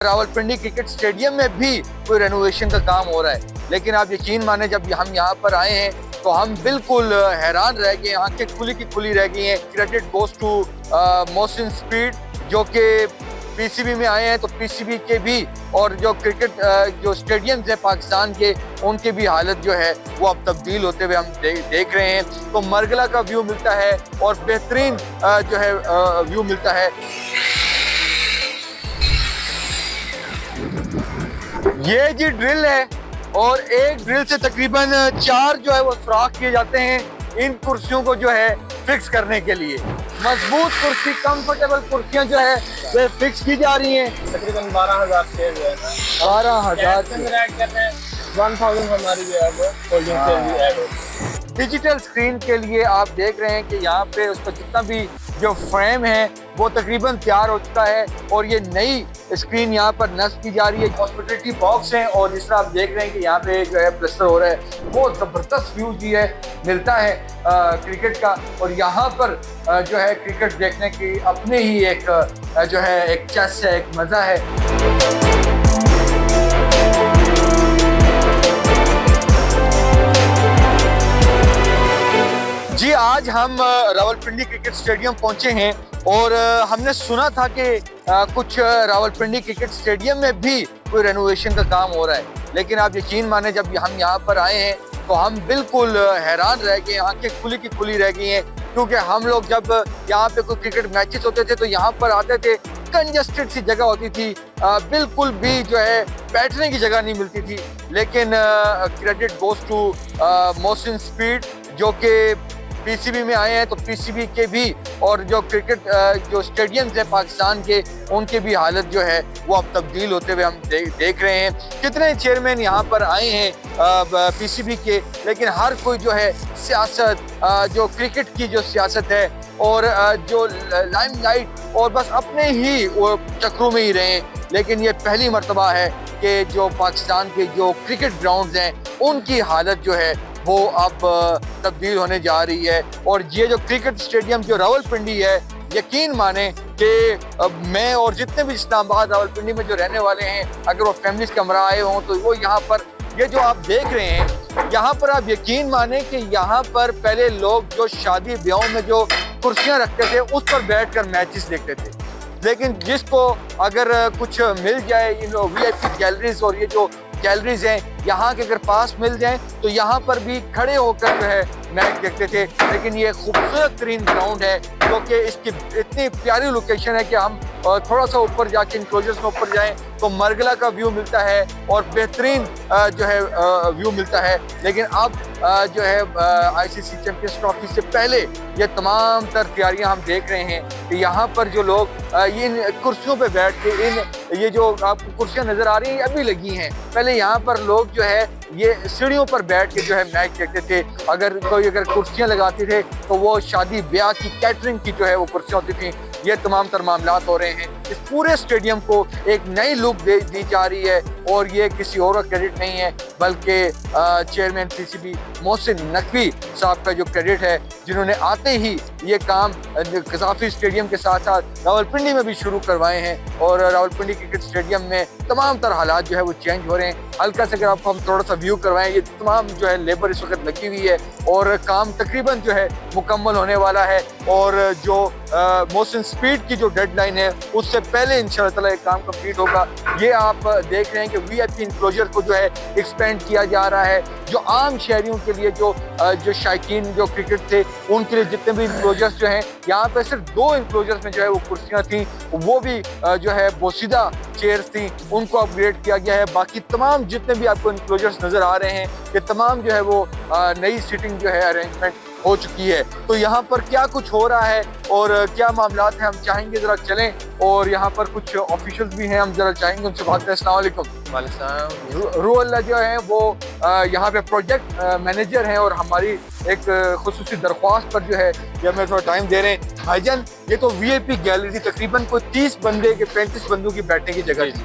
Rawalpindi cricket stadium में भी कोई रेनोवेशन का काम हो रहा है, लेकिन आप यकीन माने जब हम यहाँ पर आए हैं तो हम बिल्कुल हैरान रह गए, आंखें खुली की खुली रह गई हैं। Credit goes to Mohsin speed जो कि पीसीबी में आए हैं, तो पीसीबी के भी और जो क्रिकेट जो स्टेडियम्स हैं पाकिस्तान के, उनकी भी हालत जो है वो अब तब्दील होते हुए हम देख रहे हैं। तो मरगला का व्यू मिलता है और बेहतरीन जो है व्यू मिलता है। ये जी ड्रिल है और एक ड्रिल से तकरीबन 4 जो है वो सुराख किए जाते हैं इन कुर्सियों को जो है फिक्स करने के लिए। मजबूत कुर्सी, कंफर्टेबल कुर्सियां जो है वो फिक्स की जा रही हैं। तकरीबन 12,000 शेयर जो है 12,000 1000 हमारी जो है वो होल्डिंग शेयर भी ऐड हो। डिजिटल स्क्रीन के लिए आप देख रहे हैं कि यहाँ पे उसका जितना भी जो फ्रेम है वो तकरीबन तैयार हो चुका है और ये नई स्क्रीन यहाँ पर नस्ब की जा रही है। हॉस्पिटलिटी बॉक्स हैं और जिस तरह आप देख रहे हैं कि यहाँ पे जो है प्लास्टर हो रहा है, बहुत ज़बरदस्त व्यू जी है मिलता है क्रिकेट का। और यहाँ पर जो है क्रिकेट देखने की अपने ही एक जो है एक चस है, एक मज़ा है। जी आज हम रावलपिंडी क्रिकेट स्टेडियम पहुंचे हैं और हमने सुना था कि कुछ रावलपिंडी क्रिकेट स्टेडियम में भी कोई रेनोवेशन का काम हो रहा है, लेकिन आप यकीन माने जब हम यहाँ पर आए हैं तो हम बिल्कुल हैरान रह गए, आंखें खुली की खुली रह गई हैं। क्योंकि हम लोग जब यहाँ पे कोई क्रिकेट मैचेस होते थे तो यहाँ पर आते थे, कंजस्टेड सी जगह होती थी, बिल्कुल भी जो है बैठने की जगह नहीं मिलती थी। लेकिन credit goes to Mohsin speed जो कि पीसीबी में आए हैं, तो पीसीबी के भी और जो क्रिकेट जो स्टेडियम्स हैं पाकिस्तान के, उनकी भी हालत जो है वो अब तब्दील होते हुए हम देख रहे हैं। कितने चेयरमैन यहाँ पर आए हैं पीसीबी के, लेकिन हर कोई जो है सियासत, जो क्रिकेट की जो सियासत है और जो लाइमलाइट और बस अपने ही चक्रों में ही रहे। लेकिन ये पहली मर्तबा है कि जो पाकिस्तान के जो क्रिकेट ग्राउंड्स हैं उनकी हालत जो है वो अब तब्दील होने जा रही है। और ये जो क्रिकेट स्टेडियम जो रावलपिंडी है, यकीन माने कि मैं और जितने भी इस्लामाबाद रावलपिंडी में जो रहने वाले हैं, अगर वो फैमिलीज के हमरा आए हों तो वो यहाँ पर ये जो आप देख रहे हैं, यहाँ पर आप यकीन माने कि यहाँ पर पहले लोग जो शादी ब्याहों में जो कुर्सियाँ रखते थे उस पर बैठ कर मैचेस देखते थे। लेकिन जिसको अगर कुछ मिल जाए इन वीआईपी गैलरीज और ये जो गैलरीज हैं यहाँ के अगर पास मिल जाएं तो यहाँ पर भी खड़े होकर जो है मैच देखते थे। लेकिन ये खूबसूरत तरीन ग्राउंड है क्योंकि इसकी इतनी प्यारी लोकेशन है कि हम थोड़ा सा ऊपर जाके इंक्लोजर्स में ऊपर जाएं तो मरगला का व्यू मिलता है और बेहतरीन जो है व्यू मिलता है। लेकिन अब जो है आईसीसी चैंपियंस ट्रॉफी से पहले ये तमाम तर तैयारियां हम देख रहे हैं कि यहाँ पर जो लोग इन कुर्सियों पे बैठ के ये जो आपको कुर्सियां नजर आ रही हैं अभी लगी हैं, पहले यहाँ पर लोग जो है ये सीढ़ियों पर बैठ के जो है मैच देखते थे। अगर कुर्सियां लगाते थे तो वो शादी ब्याह की कैटरिंग की जो है वो कुर्सियां होती थी। ये तमाम तर मामलात हो रहे हैं। इस पूरे स्टेडियम को एक नई लुक दी जा रही है और ये किसी और का क्रेडिट नहीं है बल्कि चेयरमैन पीसीबी मोहसिन नकवी साहब का जो क्रेडिट है, जिन्होंने आते ही ये काम कज़ाफ़ी स्टेडियम के साथ साथ रावलपिंडी में भी शुरू करवाए हैं। और रावलपिंडी क्रिकेट स्टेडियम में तमाम तर हालात जो है वो चेंज हो रहे हैं। हल्का से अगर आपको हम थोड़ा सा व्यू करवाएं, ये तमाम जो है लेबर इस वक्त लगी हुई है और काम तकरीबन जो है मुकम्मल होने वाला है। और जो मोहसिन स्पीड की जो डेडलाइन है उससे पहले इंशाल्लाह ताला ये काम कंप्लीट होगा। ये आप देख रहे हैं कि वीआईपी इंक्लोजर को जो है एक्सपेंड किया जा रहा है। जो आम शहरियों के लिए जो शायकीन जो क्रिकेट थे उनके लिए जितने भी इंक्लोजर्स जो हैं, यहाँ पे सिर्फ 2 इंक्लोजर्स में जो है वो कुर्सियाँ थी, वो भी जो है बोसीदा चेयर्स थी, उनको अपग्रेड किया गया है। बाकी तमाम जितने भी आपको इंक्लोजर्स नज़र आ रहे हैं ये तमाम जो है वो नई सीटिंग जो है अरेंजमेंट हो चुकी है। तो यहाँ पर क्या कुछ हो रहा है और क्या मामलात हैं, हम चाहेंगे ज़रा चलें। और यहाँ पर कुछ ऑफिशियल्स भी हैं, हम ज़रा चाहेंगे उनसे बात करें। अस्सलाम वालेकुम। रूअल्ला जो है वो यहाँ पे प्रोजेक्ट मैनेजर हैं और हमारी एक खुसूसी दरख्वास्त पर जो है ये हमें थोड़ा टाइम दे रहे हैं। भाईजान, ये तो वीआईपी गैलरी थी, तकरीबन कोई 30 बंदे के 35 बंदों की बैठने की जगह थी।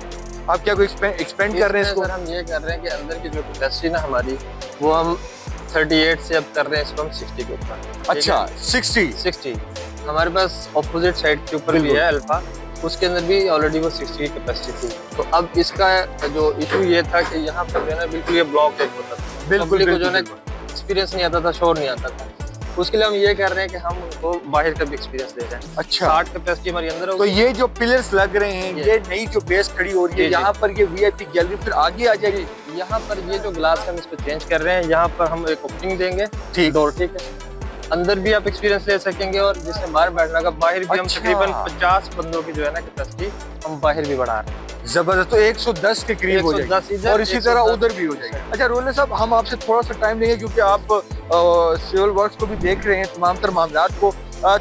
आप क्या कोई एक्सपेंड कर रहे हैं इसको? हम ये कर रहे हैं कि अंदर की जो कैपेसिटी ना हमारी, वो हम 38 से अब कर रहे हैं इसको हम 60 के ऊपर। अच्छा, 60 हमारे पास ऑपोजिट साइड के ऊपर भी है अल्फा, उसके अंदर भी ऑलरेडी वो 60 की कैपेसिटी थी। तो अब इसका जो इशू ये था कि यहाँ पर जो है ना बिल्कुल ये ब्लॉक टाइप होता था, बिल्कुल पब्लिक को जो है ना बिल्कुल। एक्सपीरियंस नहीं आता था, शोर नहीं आता था। उसके लिए हम ये कर रहे हैं कि हम उनको बाहर का भी एक्सपीरियंस दे रहे हैं। अच्छा। 60 कैपेसिटी हमारी अंदर तो होगी। ये जो पिलर्स लग रहे हैं, ये नई जो बेस खड़ी हो रही है, जी, जी। यहाँ पर ये वीआईपी गैलरी फिर आगे आ जाएगी। यहाँ पर ये जो ग्लास हम इसको चेंज कर रहे हैं, यहाँ पर हम एक ओपनिंग देंगे, ठीक। डोर, ठीक है। अंदर भी आप एक्सपीरियंस ले सकेंगे और जिससे बाहर बैठना का, बाहर भी हम अच्छा। तकरीबन 50 बंदों की जो है ना कैपेसिटी हम बाहर भी बढ़ा रहे हैं। जबरदस्त। तो 110 के करीब हो 110 जाएगी इधर, और इसी तरह 110 उधर भी हो जाएगी। अच्छा रोले साहब, हम आपसे थोड़ा सा टाइम लेंगे क्योंकि आप सिविल वर्क्स को भी देख रहे हैं, तमाम तर मामलात को।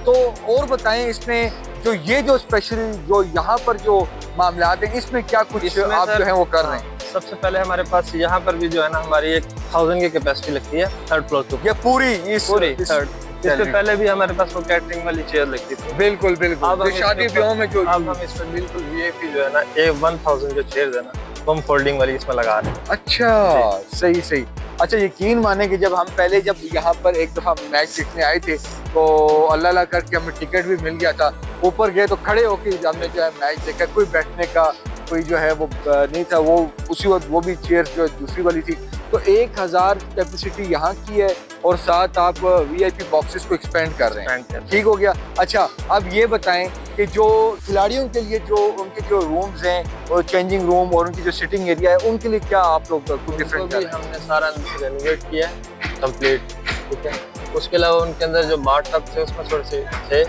तो और बताएं इसमें जो ये जो स्पेशल जो यहाँ पर जो मामलात हैं, इसमें क्या कुछ इसमें आप सर, जो है वो कर रहे हैं? सबसे पहले हमारे पास यहाँ पर भी जो है ना हमारी 1000 की कैपेसिटी लगती है 3rd फ्लोर के ऊपर। ये पूरी पूरी 3rd। इससे पहले भी हमारे पास वो कैटरिंग वाली चेयर लगती थी। बिल्कुल बिल्कुल। अब जो हम शादी इसके ब्याहों में जो अब हम इसमें बिल्कुल वीआईपी जो है ना 1000 जो चेयर है ना, वो हम फोल्डिंग वाली इसमें लगा रहे हैं। अच्छा, सही सही। अच्छा, यकीन माने कि जब हम पहले जब यहाँ पर एक दफा मैच देखने आए थे तो अल्लाह अल्लाह करके हमें टिकट भी मिल गया था। ऊपर गए तो खड़े होकर हमने जो है मैच देखा, कोई बैठने का कोई जो है वो नहीं था। वो उसी वक्त वो भी चेयर जो दूसरी वाली थी। तो 1000 कैपेसिटी यहाँ की है और साथ आप वीआईपी बॉक्सेस को एक्सपेंड कर रहे हैं, ठीक हो गया। अच्छा, अब ये बताएं कि जो खिलाड़ियों के लिए जो उनके जो रूम्स हैं और चेंजिंग रूम और उनकी जो सिटिंग एरिया है, उनके लिए क्या आप लोग कुछ डिफरेंट कर भी रहे हैं? हमने सारा रेनोवेट किया है कंप्लीट, ठीक है। उसके अलावा उनके अंदर जो बाथ टब थे उसमें थोड़े से थे,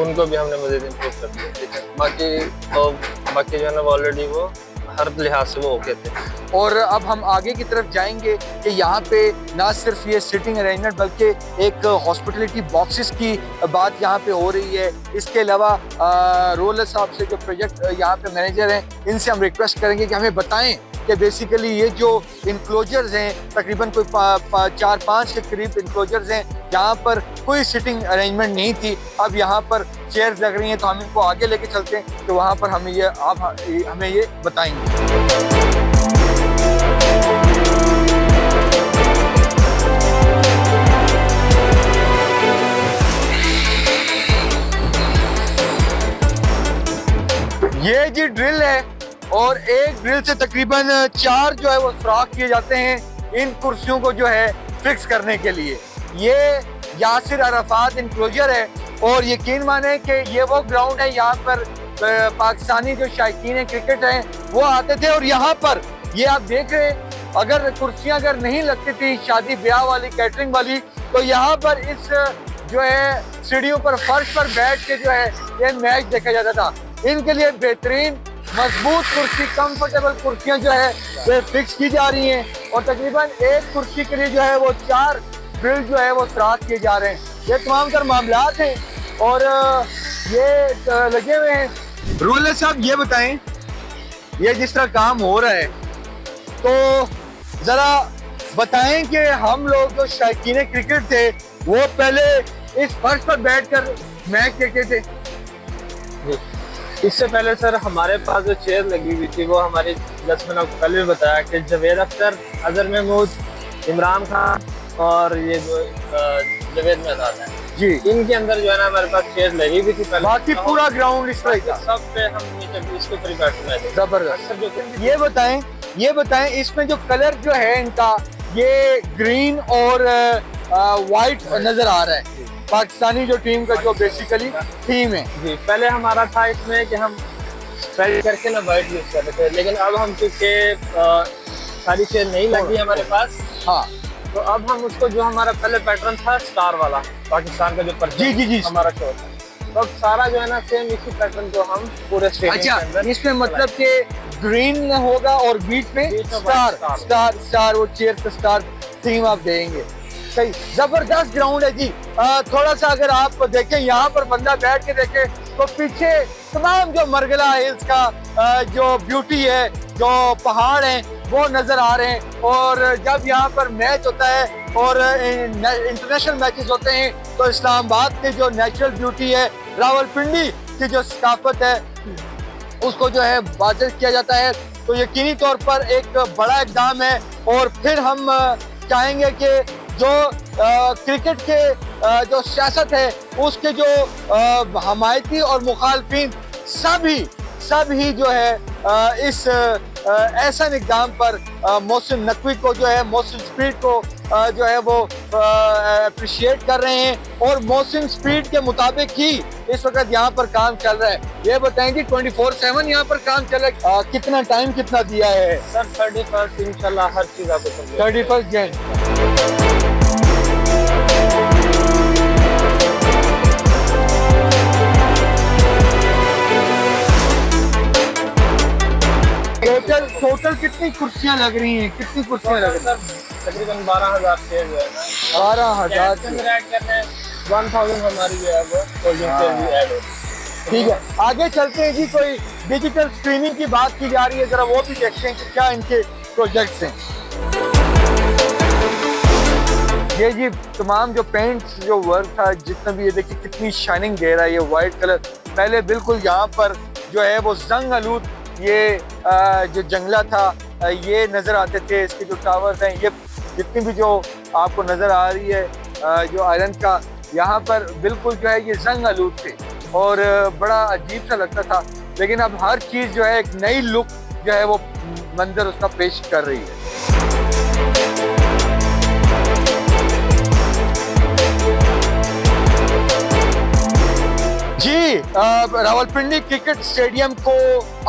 उनको भी हमने मजीद इम्प्रूव कर दिया, ठीक है। बाकी जो है ना ऑलरेडी वो हर लिहाज से वो ओके थे। और अब हम आगे की तरफ जाएंगे कि यहाँ पे ना सिर्फ ये सिटिंग अरेंजमेंट बल्कि एक हॉस्पिटलिटी बॉक्सेस की बात यहाँ पे हो रही है। इसके अलावा रोलर साहब से जो प्रोजेक्ट यहाँ पे मैनेजर हैं, इनसे हम रिक्वेस्ट करेंगे कि हमें बताएं कि बेसिकली ये जो इनक्लोजर्स हैं, तकरीबन कोई 4-5 के करीब इनक्लोजर्स हैं, यहाँ पर कोई सिटिंग अरेंजमेंट नहीं थी। अब यहाँ पर चेयर्स लग रही हैं, तो हम इनको आगे लेके चलते हैं तो वहाँ पर हमें ये आप हमें ये बताएंगे। ये जी ड्रिल है और एक ड्रिल से तकरीबन 4 जो है वो सुराख किए जाते हैं इन कुर्सियों को जो है फिक्स करने के लिए। ये यासिर अराफात इनक्लोजर है और यकीन माने कि ये वो ग्राउंड है, यहाँ पर पाकिस्तानी जो शायकीन क्रिकेट हैं वो आते थे। और यहाँ पर ये आप देख रहे हैं, अगर कुर्सियां अगर नहीं लगती थी शादी ब्याह वाली, कैटरिंग वाली, तो यहाँ पर इस जो है सीढ़ियों पर, फर्श पर बैठ के जो है ये मैच देखा जाता था। इनके लिए बेहतरीन मजबूत कुर्सी, कंफर्टेबल कुर्सियां जो है ये फिक्स की जा रही हैं और तकरीबन एक कुर्सी के लिए जो है वो 4 ड्रिल जो है वो सुराख किए जा रहे हैं। ये तमाम तर मामलात हैं और ये लगे हुए हैं। रूलर साहब ये बताएं, ये जिस तरह काम हो रहा है तो जरा बताएं कि हम लोग जो शौकीन क्रिकेट थे वो पहले इस फर्श पर बैठकर मैच देखते थे। इससे पहले सर हमारे पास जो चेयर लगी हुई थी वो हमारी, जैसे मैंने आपको कल भी बताया कि जवेद अख्तर, अजहर महमूद, इमरान खान और ये जो जवेद मेहताब है जी, इनके अंदर जो है ना हमारे पास चेयर लगी हुई थी पहले। बाकी पूरा ग्राउंड इस तरह का सब पे हम नीचे इसके ऊपर ही बैठते थे। जबरदस्त। ये बताएं इसमें जो कलर जो है इनका, ये ग्रीन और वाइट नजर आ रहा है, पाकिस्तानी जो टीम का जो बेसिकली थीम है। जी, पहले हमारा था इसमें कि हम स्पेल करके ना वाइट यूज करते थे, लेकिन अब हम चूंकि सारी चेयर नहीं लगी हमारे पास, हाँ, तो अब हम उसको, जो हमारा पहले पैटर्न था स्टार वाला, पाकिस्तान का जो जी जी जी हमारा शो था, तो अब सारा जो है ना सेम इसी पैटर्न को हम पूरे स्टेडियम के अच्छा, अंदर इसमें मतलब कि ग्रीन होगा और बीच में स्टार स्टार स्टार वो चेयर पे स्टार थीम आप देंगे। सही, जबरदस्त ग्राउंड है जी। थोड़ा सा अगर आप देखें, यहाँ पर बंदा बैठ के देखे तो पीछे तमाम जो मरगला हिल्स का जो ब्यूटी है, जो पहाड़ हैं वो नजर आ रहे हैं। और जब यहाँ पर मैच होता है और इंटरनेशनल मैचेस होते हैं तो इस्लामाबाद की जो नेचुरल ब्यूटी है, रावलपिंडी की जो सकाफत है, उसको जो है वाज़ेह किया जाता है। तो यकीनी तौर पर एक बड़ा इक़दाम है। और फिर हम चाहेंगे कि जो क्रिकेट के जो सियासत है उसके जो हमायती और मुखालफिन सभी सब ही जो है इस एहसान इक़दाम पर मोहसिन नकवी को जो है, मोहसिन स्पीड को जो है वो अप्रिशिएट कर रहे हैं और मोहसिन स्पीड के मुताबिक ही इस वक्त यहाँ पर काम चल रहा है। ये बताएं जी 24/7 यहाँ पर काम चल रहा है। कितना टाइम कितना दिया है सर? 31 इंशाल्लाह हर चीज आपको 31 जन। टोटल कितनी कुर्सियाँ लग रही हैं? कितनी कुर्सियाँ लग रही हैं? तकरीबन 12,000 चेयर जो है ना, 12,000 1000 हमारी जो है वो होल्डिंग चेयर भी ऐड है। ठीक है, आगे चलते हैं जी। कोई डिजिटल स्क्रीनिंग की बात की जा रही है, जरा वो भी देखते हैं कि क्या इनके प्रोजेक्ट्स हैं। ये जी तमाम जो पेंट्स जो वर्क था, जितना भी, ये देखिए कितनी शाइनिंग दे रहा है। ये वाइट कलर पहले बिल्कुल यहाँ पर जो है वो जंग आलूद ये जो जंगला था ये नज़र आते थे। इसके जो टावर्स हैं, ये जितनी भी जो आपको नज़र आ रही है जो आइलैंड का, यहाँ पर बिल्कुल जो है ये जंग आलूद थे और बड़ा अजीब सा लगता था। लेकिन अब हर चीज़ जो है एक नई लुक जो है वो मंजर उसका पेश कर रही है। जी, रावलपिंडी क्रिकेट स्टेडियम को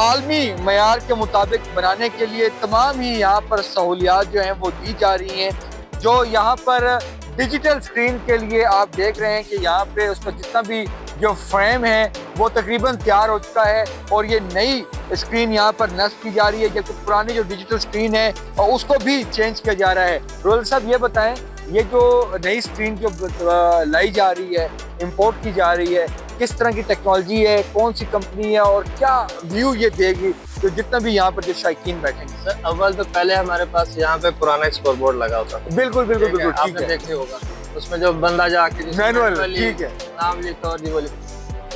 आलमी मयार के मुताबिक बनाने के लिए तमाम ही यहाँ पर सहूलियात जो हैं वो दी जा रही हैं। जो यहाँ पर डिजिटल स्क्रीन के लिए आप देख रहे हैं कि यहाँ पे उसका जितना भी जो फ्रेम है वो तकरीबन तैयार हो चुका है और ये नई स्क्रीन यहाँ पर नस्ब की जा रही है, जबकि पुरानी जो डिजिटल स्क्रीन है और उसको भी चेंज किया जा रहा है। रोहल साहब ये बताएं, ये जो नई स्क्रीन जो लाई जा रही है, इंपोर्ट की जा रही है, किस तरह की टेक्नोलॉजी है, कौन सी कंपनी है और क्या व्यू ये देगी तो जितना भी यहाँ पर जो शायकीन बैठेंगे? सर अव्वल तो पहले हमारे पास यहाँ पे पुराना स्कोर बोर्ड लगा होता था। बिल्कुल बिल्कुल बिल्कुल, ठीक आपने है। देखे होगा, उसमें जो बंदा जाके मैनुअल, ठीक है, नाम लिखा और जी बोले,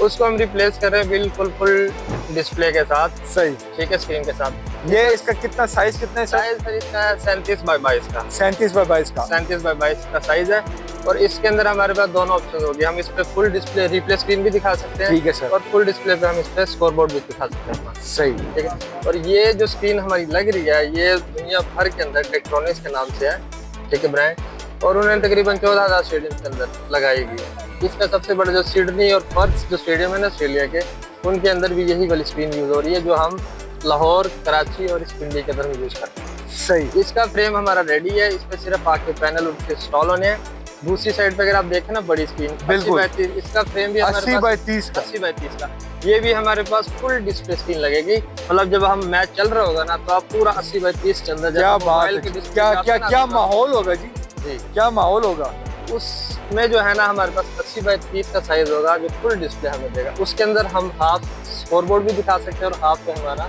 उसको हम रिप्लेस कर रहे हैं बिल्कुल फुल डिस्प्ले के साथ। सही, ठीक है, स्क्रीन के साथ। ये इसका कितना साइज, कितना है साइज सर इसका है 37x22 का। 37x22 का 37x22 का साइज है और इसके अंदर हमारे पास दोनों ऑप्शन होगी। हम इस पे फुल डिस्प्ले रिप्ले स्क्रीन भी दिखा सकते हैं, ठीक है सर, और फुल डिस्प्ले पे हम इस पे स्कोरबोर्ड भी दिखा सकते हैं। सही, ठीक है। और ये जो स्क्रीन हमारी लग रही है ये दुनिया भर के अंदर टेक्ट्रॉनिक्स के नाम से है, ठीक है, ब्रांड, और उन्होंने तकरीबन 14,000 स्टेडियम के अंदर लगाई गई है। इसका सबसे बड़ा जो सिडनी और पर्थ जो स्टेडियम है ना ऑस्ट्रेलिया के, उनके अंदर भी यही वाली स्क्रीन यूज हो रही है जो हम लाहौर, कराची और इस पिंडी के अंदर यूज करते हैं। सही, इसका फ्रेम हमारा रेडी है, इस पे सिर्फ आके पैनल उनके इंस्टॉल होने हैं। दूसरी साइड पे अगर आप देखें ना बड़ी स्क्रीन, बिल्कुल 80x30, इसका फ्रेम भी 80x30 का, 80x30 का, ये भी हमारे पास फुल डिस्प्ले स्क्रीन लगेगी। मतलब जब हम मैच चल रहा होगा ना तो आप पूरा 80x30 के अंदर क्या बात है, क्या माहौल होगा जी, क्या माहौल होगा। उसमें जो है ना हमारे पास 80x30 का साइज होगा जो फुल डिस्प्ले हमें देगा। उसके अंदर हम हाफ स्कोरबोर्ड भी दिखा सकते हैं और हाफ पे हमारा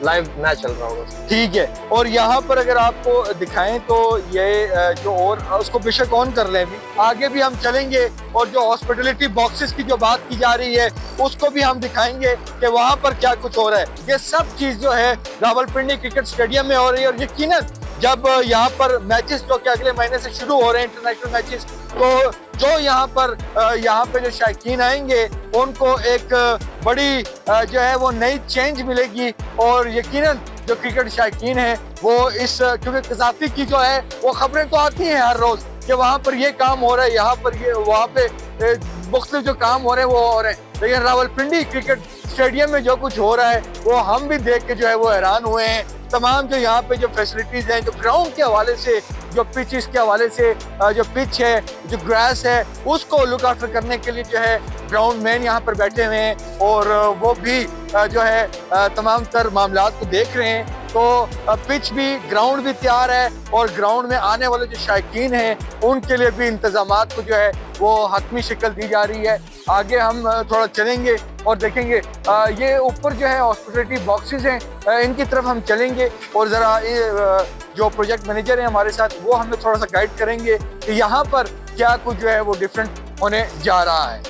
लाइव मैच चल रहा होगा। ठीक है, और यहाँ पर अगर आपको दिखाएं तो ये जो और उसको बेशक ऑन कर लें, भी आगे भी हम चलेंगे और जो हॉस्पिटलिटी बॉक्सेस की जो बात की जा रही है उसको भी हम दिखाएंगे कि वहाँ पर क्या कुछ हो रहा है। ये सब चीज़ जो है रावलपिंडी क्रिकेट स्टेडियम में हो रही है और यकीनन जब यहाँ पर मैचेस जो कि अगले महीने से शुरू हो रहे हैं, इंटरनेशनल मैचेस, तो जो यहाँ पे जो शायकीन आएंगे उनको एक बड़ी जो है वो नई चेंज मिलेगी और यकीनन जो क्रिकेट शायकीन है वो इस, क्योंकि कज़ाफी की जो है वो खबरें तो आती हैं हर रोज कि वहाँ पर ये काम हो रहा है, यहाँ पर ये, वहाँ पे मुख्तलिफ जो काम हो रहे हैं वो हो रहे हैं। लेकिन रावलपिंडी क्रिकेट स्टेडियम में जो कुछ हो रहा है वो हम भी देख के जो है वो हैरान हुए हैं। तमाम जो यहाँ पे जो फैसिलिटीज़ हैं, जो ग्राउंड के हवाले से, जो पिच के हवाले से, जो पिच है, जो ग्रास है, उसको लुक आफ्टर करने के लिए जो है ग्राउंड मैन यहाँ पर बैठे हुए हैं और वो भी जो है तमाम तर मामलात को देख रहे हैं। तो पिच भी, ग्राउंड भी तैयार है और ग्राउंड में आने वाले जो शायकीन हैं उनके लिए भी इंतजामात को जो है वो हतमी शक्ल दी जा रही है। आगे हम थोड़ा चलेंगे और देखेंगे ये ऊपर जो है हॉस्पिटलिटी बॉक्सेस हैं, इनकी तरफ हम चलेंगे और ज़रा जो प्रोजेक्ट मैनेजर हैं हमारे साथ वो हमें थोड़ा सा गाइड करेंगे कि यहाँ पर क्या कुछ जो है वो डिफरेंट होने जा रहा है।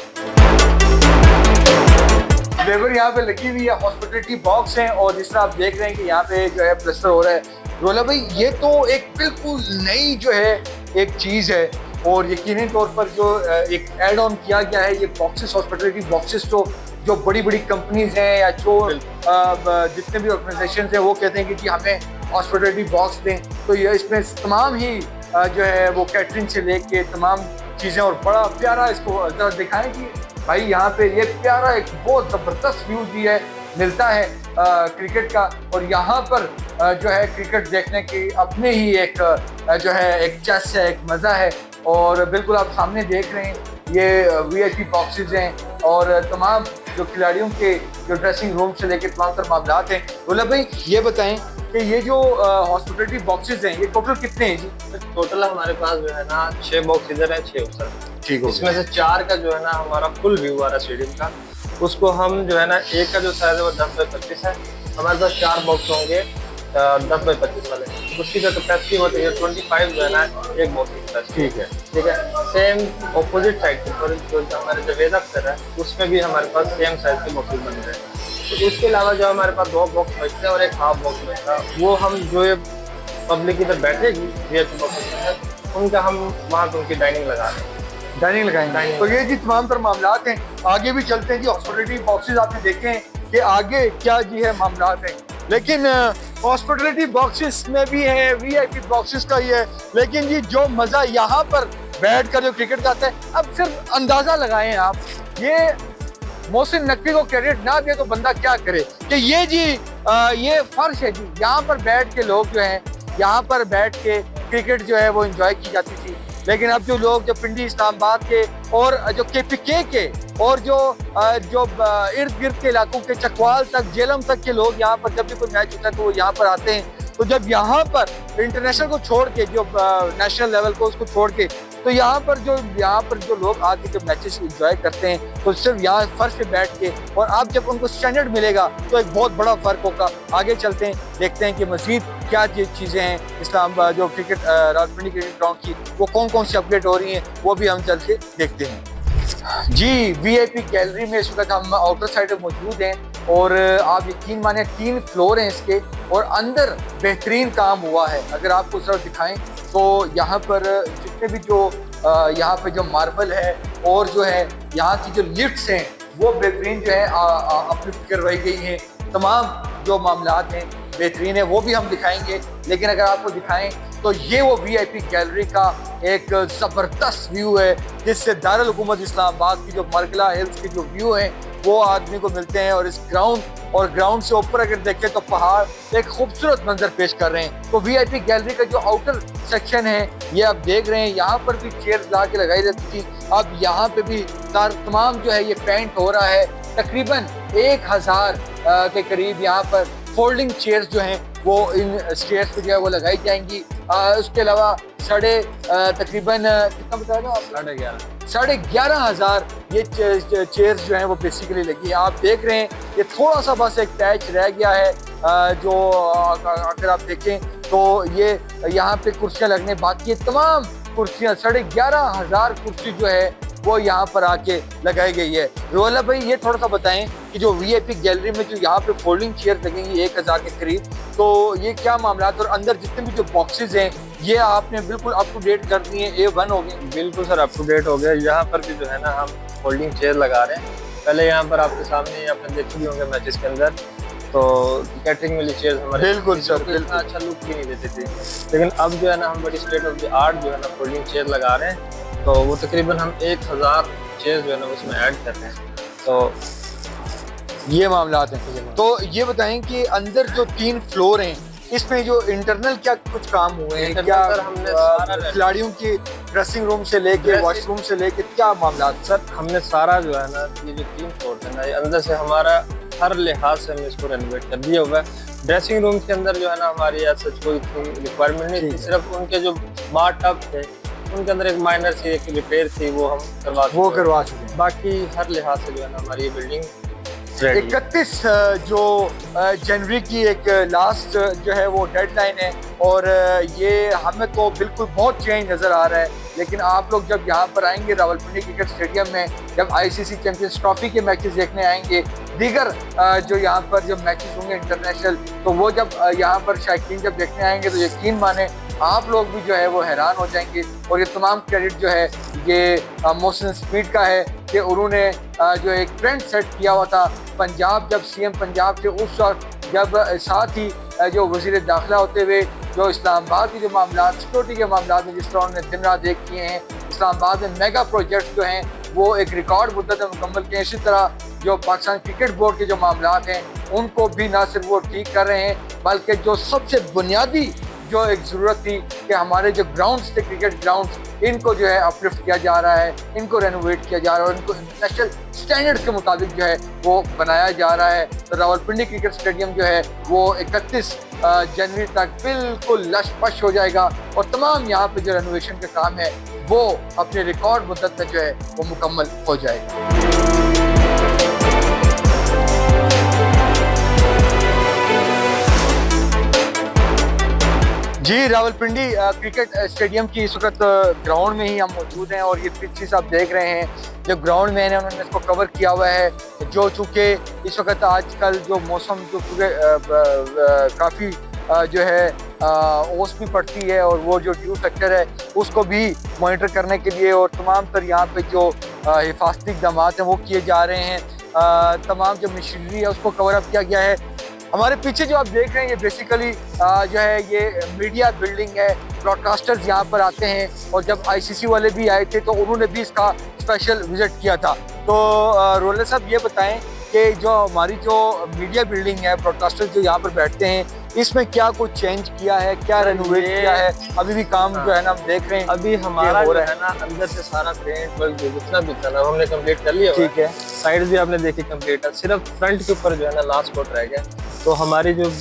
लेबर यहाँ पे लगी हुई है, हॉस्पिटलिटी बॉक्स हैं और जिस तरह आप देख रहे हैं कि यहाँ पे जो है प्लास्टर हो रहा है। रोला भाई, ये तो एक बिल्कुल नई जो है एक चीज़ है और यकीनी तौर पर जो एक ऐड ऑन किया गया है ये बॉक्सेस, हॉस्पिटलिटी बॉक्सेस, तो जो बड़ी बड़ी कंपनीज हैं या जो जितने भी ऑर्गेनाइजेशन हैं वो कहते हैं कि जी हमें हॉस्पिटलिटी बॉक्स दें, तो ये इसमें तमाम ही जो है वो कैटरिंग से लेके तमाम चीज़ें, और बड़ा प्यारा इसको जरा दिखाएं कि भाई यहाँ पे ये प्यारा एक बहुत ज़बरदस्त व्यू भी है मिलता है क्रिकेट का। और यहाँ पर जो है क्रिकेट देखने की अपने ही एक जो है एक चेस है, एक मज़ा है। और बिल्कुल आप सामने देख रहे हैं ये वीआईपी बॉक्सेस हैं और तमाम जो खिलाड़ियों के जो ड्रेसिंग रूम से लेकर तमाम तर मामलात हैं। बोला भाई ये बताएं कि ये जो हॉस्पिटलिटी बॉक्सेस हैं ये टोटल कितने हैं जी? टोटल हमारे पास जो है ना 6 बॉक्स इधर है, 6 उधर। ठीक है, इसमें से 4 का जो है ना हमारा फुल व्यू आ रहा है स्टेडियम का, उसको हम जो है ना एक का जो साइज है वो 10x25 है। हमारे पास 4 बॉक्स होंगे 10x25 वाले, उसकी जो कैपेसिटी होती है 25 जो है ना एक बॉक्स की कैपेसिटी। ठीक है। सेम ऑपोजिट साइड पर जो हमारे जवेदा अख्तर है उसमें भी हमारे पास सेम साइज के बॉक्सेस बन रहे हैं। तो इसके अलावा जो हमारे पास 2 बॉक्स बचते हैं और एक हाफ बॉक्स बचता है, वो हम जो ये पब्लिक इधर बैठेगी वीआईपी बॉक्स उनका हम वहाँ पर उनकी डाइनिंग लगा रहे हैं, डाइनिंग लगाएंगे। तो ये जी तमाम तर मामलात हैं। आगे भी चलते हैं जी, हॉस्पिटलिटी बॉक्सेस आपने देखे हैं कि आगे क्या जी है मामलात हैं, लेकिन हॉस्पिटलिटी बॉक्सेस में भी है, वीआईपी बॉक्सेस का ही है। लेकिन जी जो मज़ा यहाँ पर बैठ कर जो क्रिकेट का आता है, अब सिर्फ अंदाज़ा लगाएं आप, ये मोहसिन नकवी को क्रेडिट ना दे तो बंदा क्या करे कि ये जी ये फर्श है जी, यहाँ पर बैठ के लोग जो हैं यहाँ पर बैठ के क्रिकेट जो है वो एंजॉय की जाती थी। लेकिन अब जो लोग जो पिंडी इस्लामाबाद के और जो KPK के और जो इर्द गिर्द के इलाकों के चकवाल तक, जेलम तक के लोग यहाँ पर जब भी कोई मैच होता है तो वो यहाँ पर आते हैं। तो जब यहाँ पर इंटरनेशनल को छोड़ के जो नेशनल लेवल को उसको छोड़ के तो यहाँ पर जो लोग आके जो मैचेस एंजॉय करते हैं तो सिर्फ यहाँ फर्श पे बैठ के, और अब जब उनको स्टैंडर्ड मिलेगा तो एक बहुत बड़ा फर्क होगा। आगे चलते हैं, देखते हैं कि मजीद क्या चीज़ें हैं इस्लामाबाद जो क्रिकेट रावलपिंडी क्रिकेट ग्राउंड की, वो कौन कौन सी अपडेट हो रही हैं, वो भी हम चल के देखते हैं। जी वीआईपी गैलरी में इस वक्त हम आउटर साइड में मौजूद हैं और आप यकीन माने 3 फ्लोर हैं इसके और अंदर बेहतरीन काम हुआ है। अगर आपको सिर्फ दिखाएं तो यहाँ पर जितने भी जो यहाँ पे जो मार्बल है और जो है यहाँ की जो लिफ्ट्स हैं वो बेहतरीन जो है अपलिफ्ट करवाई गई हैं। तमाम जो मामलात हैं बेहतरीन है, वो भी हम दिखाएंगे। लेकिन अगर आपको दिखाएं तो ये वो वीआईपी गैलरी का एक ज़बरदस्त व्यू है जिससे दारुल हुकूमत इस्लामाबाद की जो मरगला हिल्स के जो व्यू हैं वो आदमी को मिलते हैं। और इस ग्राउंड से ऊपर अगर देखें तो पहाड़ एक खूबसूरत मंजर पेश कर रहे हैं। तो वीआईपी गैलरी का जो आउटर सेक्शन है ये आप देख रहे हैं, यहाँ पर भी चेयर्स ला के लगाई जाती थी। अब यहाँ पे भी तमाम जो है ये पेंट हो रहा है। तकरीबन 1000 के करीब यहाँ पर फोल्डिंग चेयर्स जो हैं वो इन स्टेयर्स पे जो है वो लगाई जाएंगी। उसके अलावा तकरीबन कितना बताया था आप? 11,500 ये चेयर्स जो हैं वो बेसिकली लगी है। आप देख रहे हैं ये थोड़ा सा बस एक पैच रह गया है जो अगर आप देखें तो ये यहाँ पे कुर्सियाँ लगने बाकी है। तमाम कुर्सियाँ 11,500 कुर्सी जो है वो यहाँ पर आके लगाई गई है। रोला भाई ये थोड़ा सा बताएं कि जो वीआईपी गैलरी में जो यहाँ पे फोल्डिंग चेयर लगेंगी 1000 के करीब, तो ये क्या मामला और अंदर जितने भी जो बॉक्सेस हैं ये आपने बिल्कुल अप टू डेट कर दिए, A1 हो गए? बिल्कुल सर अप टू डेट हो गया। यहाँ पर भी जो है ना हम फोल्डिंग चेयर लगा रहे हैं। पहले यहाँ पर आपके सामने आपने देखे भी होंगे मैचेस के अंदर तो कैटरिंग वाली चेयर हमारे बिल्कुल सर इतना अच्छा लुक भी नहीं देती थी। लेकिन अब जो है ना हम बड़ी स्टेट ऑफ द आर्ट जो है ना फोल्डिंग चेयर लगा रहे हैं, तो वो तकरीबन हम 1000 चेयर जो है ना उसमें ऐड कर रहे हैं। तो ये मामलात हैं। तो ये बताएं कि अंदर जो 3 फ्लोर हैं इसमें जो इंटरनल क्या कुछ काम हुए हैं? क्या हमने खिलाड़ियों की ड्रेसिंग रूम से लेके वॉशरूम से लेके क्या मामला? सर हमने सारा जो है ना ये जो 3 फ्लोर है ना ये अंदर से हमारा हर लिहाज से हमने इसको रेनोवेट कर दिया हुआ है। ड्रेसिंग रूम के अंदर जो है ना हमारी ऐसा कोई रिक्वायरमेंट नहीं थी, सिर्फ उनके जो बाथ टब थे उनके अंदर एक माइनर सी एक रिपेयर थी वो हम करवा चुके। बाकी हर लिहाज से जो है ना हमारी ये बिल्डिंग 31 जो जनवरी की एक लास्ट जो है वो डेडलाइन है और ये हमें तो बिल्कुल बहुत चेंज नज़र आ रहा है। लेकिन आप लोग जब यहाँ पर आएंगे रावलपिंडी क्रिकेट स्टेडियम में, जब ICC चैंपियंस ट्रॉफी के मैचेस देखने आएंगे, दीगर जो यहाँ पर जब मैचेस होंगे इंटरनेशनल, तो वो जब यहाँ पर शायकीन जब देखने आएंगे तो यकीन माने आप लोग भी जो है वो हैरान हो जाएंगे। और ये तमाम क्रेडिट जो है ये मोहसिन स्पीड का है कि उन्होंने जो एक ट्रेंड सेट किया हुआ था पंजाब, जब सीएम पंजाब थे उस वक्त, जब साथ ही जो वज़ीर दाखिला होते हुए जो इस्लामाबाद के जो मामला सिक्योरिटी के मामला में जिस तरह उन्होंने दिन रात एक किए हैं, इस्लामाबाद में मेगा प्रोजेक्ट जो हैं वो एक रिकॉर्ड मुद्दत में मुकम्मल किए। इसी तरह जो पाकिस्तान क्रिकेट बोर्ड के जो मामला हैं उनको भी ना सिर्फ वो ठीक कर रहे हैं बल्कि जो सबसे बुनियादी जो एक ज़रूरत थी कि हमारे जो ग्राउंड्स थे, क्रिकेट ग्राउंड्स, इनको जो है अपलिफ्ट किया जा रहा है, इनको रेनोवेट किया जा रहा है और इनको इंटरनेशनल स्टैंडर्ड्स के मुताबिक जो है वो बनाया जा रहा है। तो रावलपिंडी क्रिकेट स्टेडियम जो है वो 31 जनवरी तक बिल्कुल लश-पश हो जाएगा और तमाम यहाँ पे जो रेनोवेशन का काम है वो अपने रिकॉर्ड मुद्दत में जो है वो मुकम्मल हो जाएगा। जी, रावलपिंडी क्रिकेट स्टेडियम की इस वक्त ग्राउंड में ही हम मौजूद हैं और ये पिचेस आप देख रहे हैं जो ग्राउंड में है उन्होंने इसको कवर किया हुआ है। जो चूँकि इस वक्त आजकल जो मौसम जो काफ़ी जो है ओस भी पड़ती है और वो जो ड्यू फैक्टर है उसको भी मॉनिटर करने के लिए और तमाम तर यहाँ पे जो हिफाजती इक़दाम हैं वो किए जा रहे हैं। तमाम जो मशीनरी है उसको कवर अप किया गया है। हमारे पीछे जो आप देख रहे हैं ये बेसिकली जो है ये मीडिया बिल्डिंग है। ब्रॉडकास्टर्स यहाँ पर आते हैं और जब आईसीसी वाले भी आए थे तो उन्होंने भी इसका स्पेशल विजिट किया था। तो रोलर साहब ये बताएं कि जो हमारी जो मीडिया बिल्डिंग है, ब्रॉडकास्टर्स जो यहाँ पर बैठते हैं, इसमें क्या कुछ चेंज किया है, क्या रेनोवेट किया है? अभी भी काम जो है ना हम देख रहे हैं अभी हमारा जो है ना अंदर से सारा पेंट वर्क जितना भी था ना हमने कंप्लीट कर लिया। ठीक है, साइड भी आपने देखी कंप्लीट है, सिर्फ फ्रंट के ऊपर जो है ना लास्ट कोट रह गया। तो हमारी जो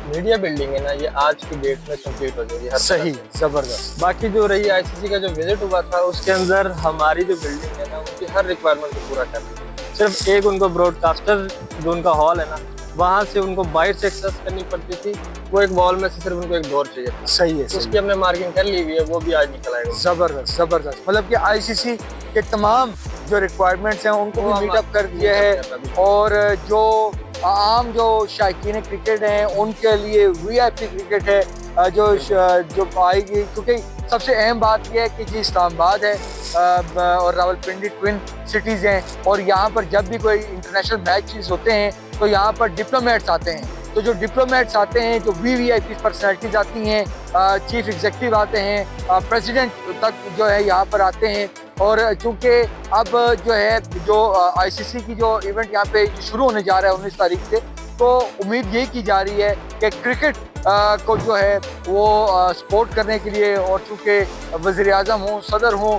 मीडिया बिल्डिंग है ना ये आज की डेट में कंप्लीट हो जाएगी। सही, जबरदस्त। बाकी जो रही आईसीसी का जो विजिट हुआ था उसके अंदर हमारी जो बिल्डिंग है ना उनकी हर रिक्वायरमेंट को पूरा कर दी। सिर्फ एक उनको ब्रॉडकास्टर जो उनका हॉल है ना वहाँ से उनको बाहर से एक्सेस करनी पड़ती थी, वो एक वॉल में से सिर्फ उनको एक डोर चाहिए था। सही है, उसकी हमने मार्किंग कर ली हुई है, वो भी आज निकल आएगा। जबरदस्त जबरदस्त। मतलब कि आईसीसी के तमाम जो रिक्वायरमेट्स हैं उनको भी मीट अप कर दिया है और जो आम जो शायकीन क्रिकेट हैं उनके लिए वीआईपी क्रिकेट है जो आएगी। क्योंकि सबसे अहम बात यह है कि जी इस्लामाबाद है और रावलपिंडी ट्विन सिटीज़ हैं और यहाँ पर जब भी कोई इंटरनेशनल मैचेस होते हैं तो यहाँ पर डिप्लोमेट्स आते हैं। तो जो डिप्लोमेट्स आते हैं, जो वीवीआईपी पर्सनैलिटीज़ आती हैं, चीफ एग्जीक्यूटिव आते हैं, प्रेसिडेंट तक जो है यहाँ पर आते हैं। और चूँकि अब जो है जो आईसीसी की जो इवेंट यहाँ पे शुरू होने जा रहा है 19 तारीख से, तो उम्मीद यही की जा रही है कि क्रिकेट को जो है वो सपोर्ट करने के लिए और चूँकि वज़ीर-ए-आज़म हों, सदर हों,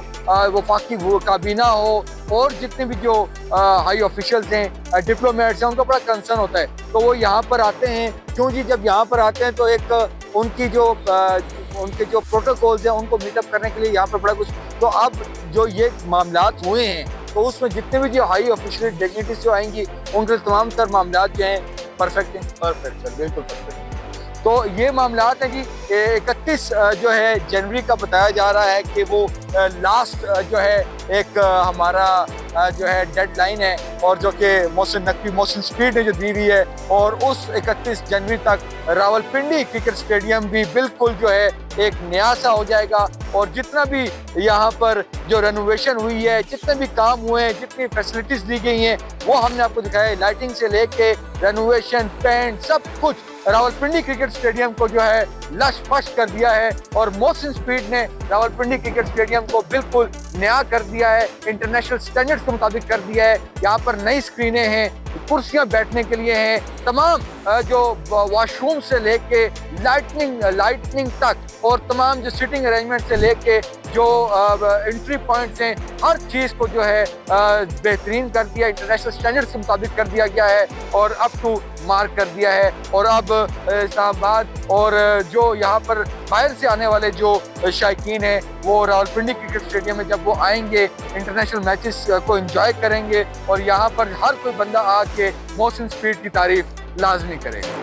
वफाकी काबीना हो और जितने भी जो हाई ऑफिशियल्स हैं, डिप्लोमेट्स हैं, उनका बड़ा कंसर्न होता है। तो वो यहाँ पर आते हैं। क्यों जी, जब यहाँ पर आते हैं तो एक उनके जो प्रोटोकॉल्स हैं उनको मीटअप करने के लिए यहाँ पर बड़ा कुछ। तो अब जो ये मामलात हुए हैं तो उसमें जितने भी जो हाई ऑफिशियल डिग्निटीज जो आएंगी उनके तमाम तर मामलात जो हैं परफेक्ट हैं। परफेक्ट सर, बिल्कुल परफेक्ट। तो ये मामलात है जी 31 जो है जनवरी का बताया जा रहा है कि वो लास्ट जो है एक हमारा जो है डेडलाइन है और जो कि मोहसिन नकवी, मोहसिन स्पीड ने जो दी हुई है और उस 31 जनवरी तक रावलपिंडी क्रिकेट स्टेडियम भी बिल्कुल जो है एक नया सा हो जाएगा। और जितना भी यहाँ पर जो रेनोवेशन हुई है, जितने भी काम हुए हैं, जितनी फैसिलिटीज दी गई हैं वो हमने आपको दिखाया है। लाइटिंग से लेके रेनोवेशन, पेंट, सब कुछ रावलपिंडी क्रिकेट स्टेडियम को जो है लश-फश कर दिया है और मोहसिन स्पीड ने रावलपिंडी क्रिकेट स्टेडियम को बिल्कुल नया कर दिया है, इंटरनेशनल स्टैंडर्ड्स के मुताबिक कर दिया है। यहाँ पर नई स्क्रीनें हैं, कुर्सियां बैठने के लिए हैं, तमाम जो वॉशरूम से लेके लाइटनिंग तक और तमाम जो सिटिंग अरेंजमेंट से लेके जो एंट्री पॉइंट्स हैं, हर चीज़ को जो है बेहतरीन कर दिया, इंटरनेशनल स्टैंडर्ड्स के मुताबिक कर दिया गया है और अप टू मार्क कर दिया है। और अब इस्लामाबाद और जो यहाँ पर बाहर से आने वाले जो शायकीन हैं वो रावलपिंडी क्रिकेट स्टेडियम में जब वो आएंगे इंटरनेशनल मैचेस को एंजॉय करेंगे और यहाँ पर हर कोई बंदा आके मोहसिन स्पीड की तारीफ लाजमी करेगा।